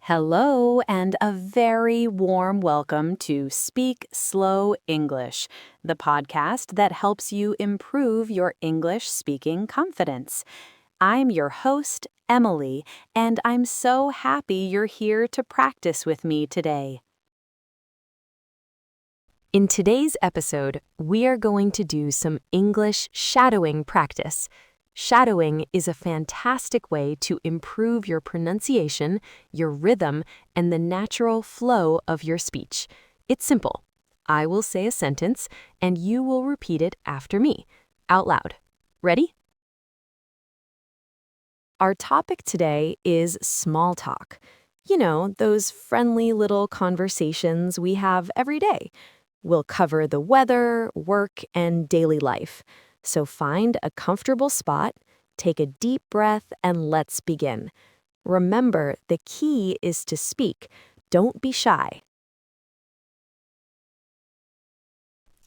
Hello, and a very warm welcome to Speak Slow English, the podcast that helps you improve your English speaking confidence. I'm your host, Emily, and I'm so happy you're here to practice with me today. In today's episode, we are going to do some English shadowing practice. Shadowing is a fantastic way to improve your pronunciation, your rhythm, and the natural flow of your speech. It's simple. I will say a sentence, and you will repeat it after me, out loud. Ready? Our topic today is small talk. You know, those friendly little conversations we have every day. We'll cover the weather, work, and daily life. So find a comfortable spot, take a deep breath, and let's begin. Remember, the key is to speak. Don't be shy.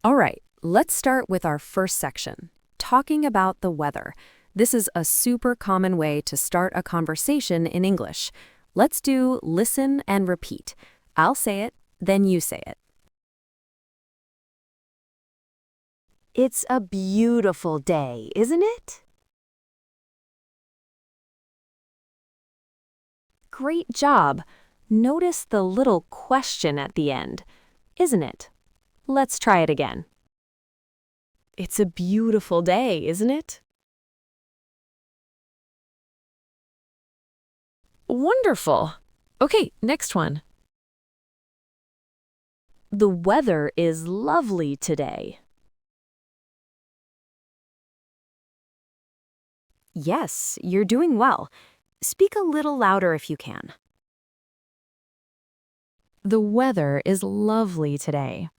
All right, let's start with our first section, talking about the weather. This is a super common way to start a conversation in English. Let's do listen and repeat. I'll say it, then you say it. It's a beautiful day, isn't it? Great job. Notice the little question at the end, isn't it? Let's try it again. It's a beautiful day, isn't it? Wonderful. Okay, next one. The weather is lovely today. Yes, you're doing well. Speak a little louder if you can. The weather is lovely today.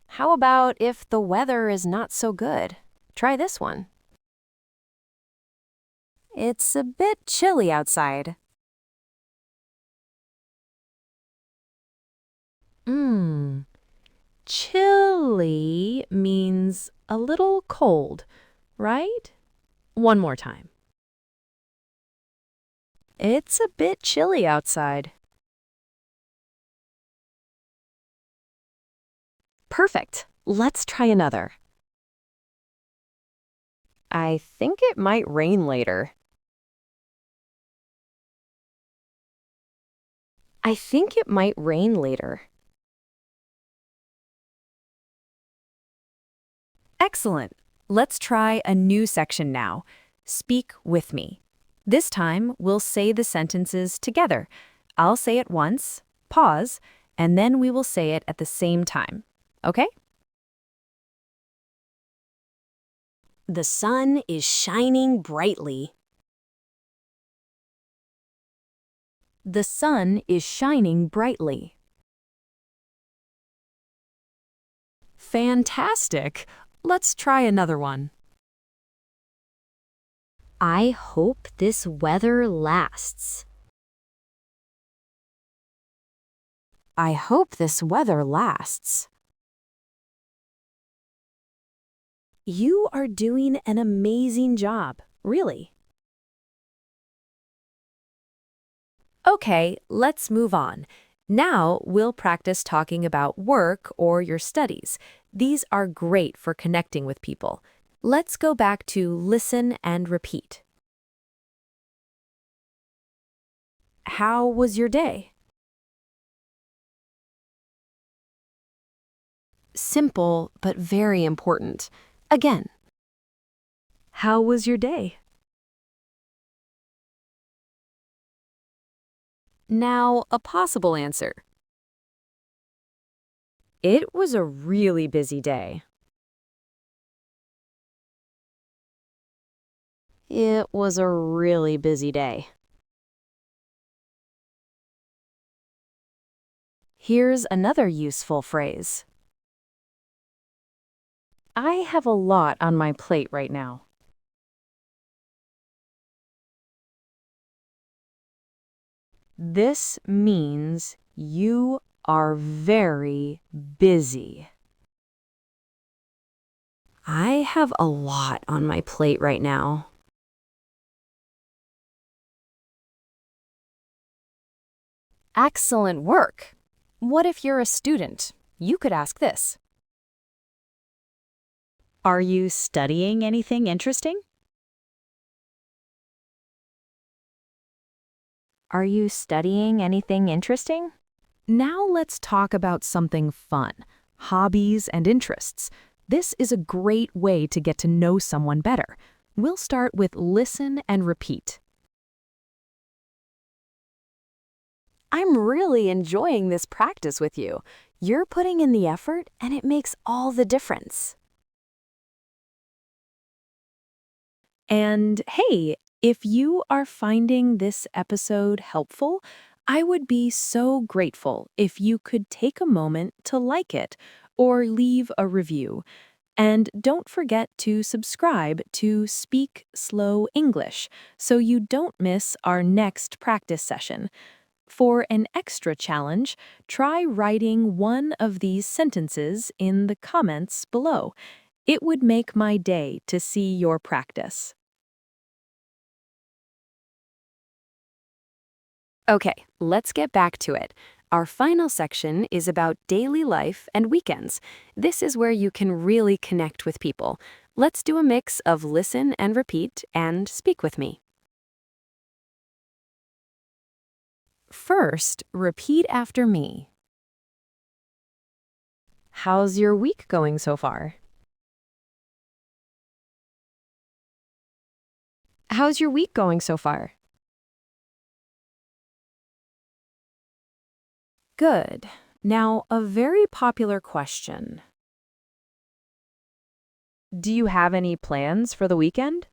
How about if the weather is not so good? Try this one. It's a bit chilly outside. Chilly means a little cold, right? One more time. It's a bit chilly outside. Perfect. Let's try another. I think it might rain later. I think it might rain later. Excellent. Let's try a new section now. Speak with me. This time, we'll say the sentences together. I'll say it once, pause, and then we will say it at the same time. Okay? The sun is shining brightly. The sun is shining brightly. Fantastic! Let's try another one. I hope this weather lasts. I hope this weather lasts. You are doing an amazing job, really. Okay, let's move on. Now we'll practice talking about work or your studies. These are great for connecting with people. Let's go back to listen and repeat. How was your day? Simple, but very important. Again. How was your day? Now, a possible answer. It was a really busy day. It was a really busy day. Here's another useful phrase. I have a lot on my plate right now. This means you are very busy. I have a lot on my plate right now. Excellent work. What if you're a student? You could ask this. Are you studying anything interesting? Are you studying anything interesting? Now let's talk about something fun, hobbies and interests. This is a great way to get to know someone better. We'll start with listen and repeat. I'm really enjoying this practice with you. You're putting in the effort and it makes all the difference. And hey, if you are finding this episode helpful, I would be so grateful if you could take a moment to like it or leave a review. And don't forget to subscribe to Speak Slow English so you don't miss our next practice session. For an extra challenge, try writing one of these sentences in the comments below. It would make my day to see your practice. Okay, let's get back to it. Our final section is about daily life and weekends. This is where you can really connect with people. Let's do a mix of listen and repeat and speak with me. First, repeat after me. How's your week going so far? How's your week going so far? Good. Now, a very popular question. Do you have any plans for the weekend?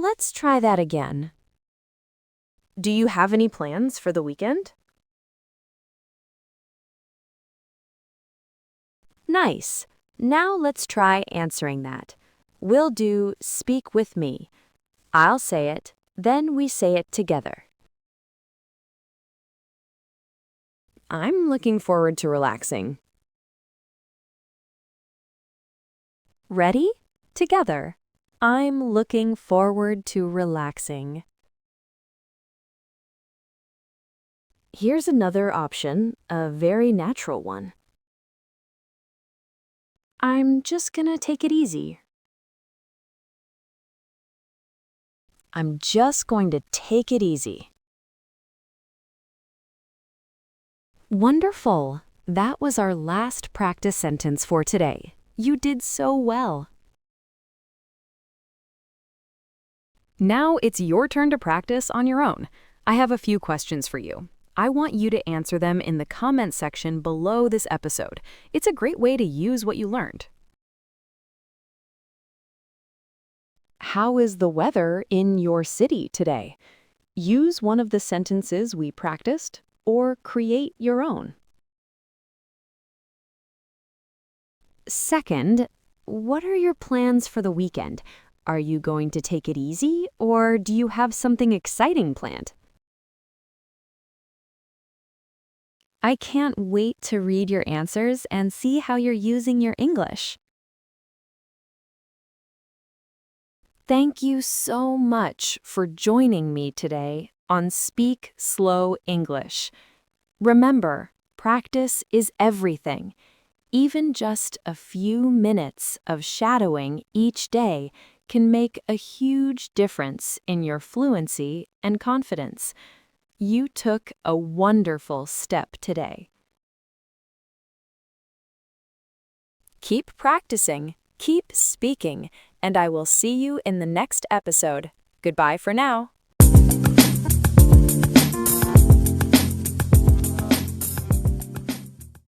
Let's try that again. Do you have any plans for the weekend? Nice. Now let's try answering that. We'll do speak with me. I'll say it, then we say it together. I'm looking forward to relaxing. Ready? Together. I'm looking forward to relaxing. Here's another option, a very natural one. I'm just gonna take it easy. I'm just going to take it easy. Wonderful! That was our last practice sentence for today. You did so well. Now it's your turn to practice on your own. I have a few questions for you. I want you to answer them in the comment section below this episode. It's a great way to use what you learned. How is the weather in your city today? Use one of the sentences we practiced or create your own. Second, what are your plans for the weekend? Are you going to take it easy or do you have something exciting planned? I can't wait to read your answers and see how you're using your English. Thank you so much for joining me today on Speak Slow English. Remember, practice is everything. Even just a few minutes of shadowing each day can make a huge difference in your fluency and confidence. You took a wonderful step today. Keep practicing, keep speaking, and I will see you in the next episode. Goodbye for now.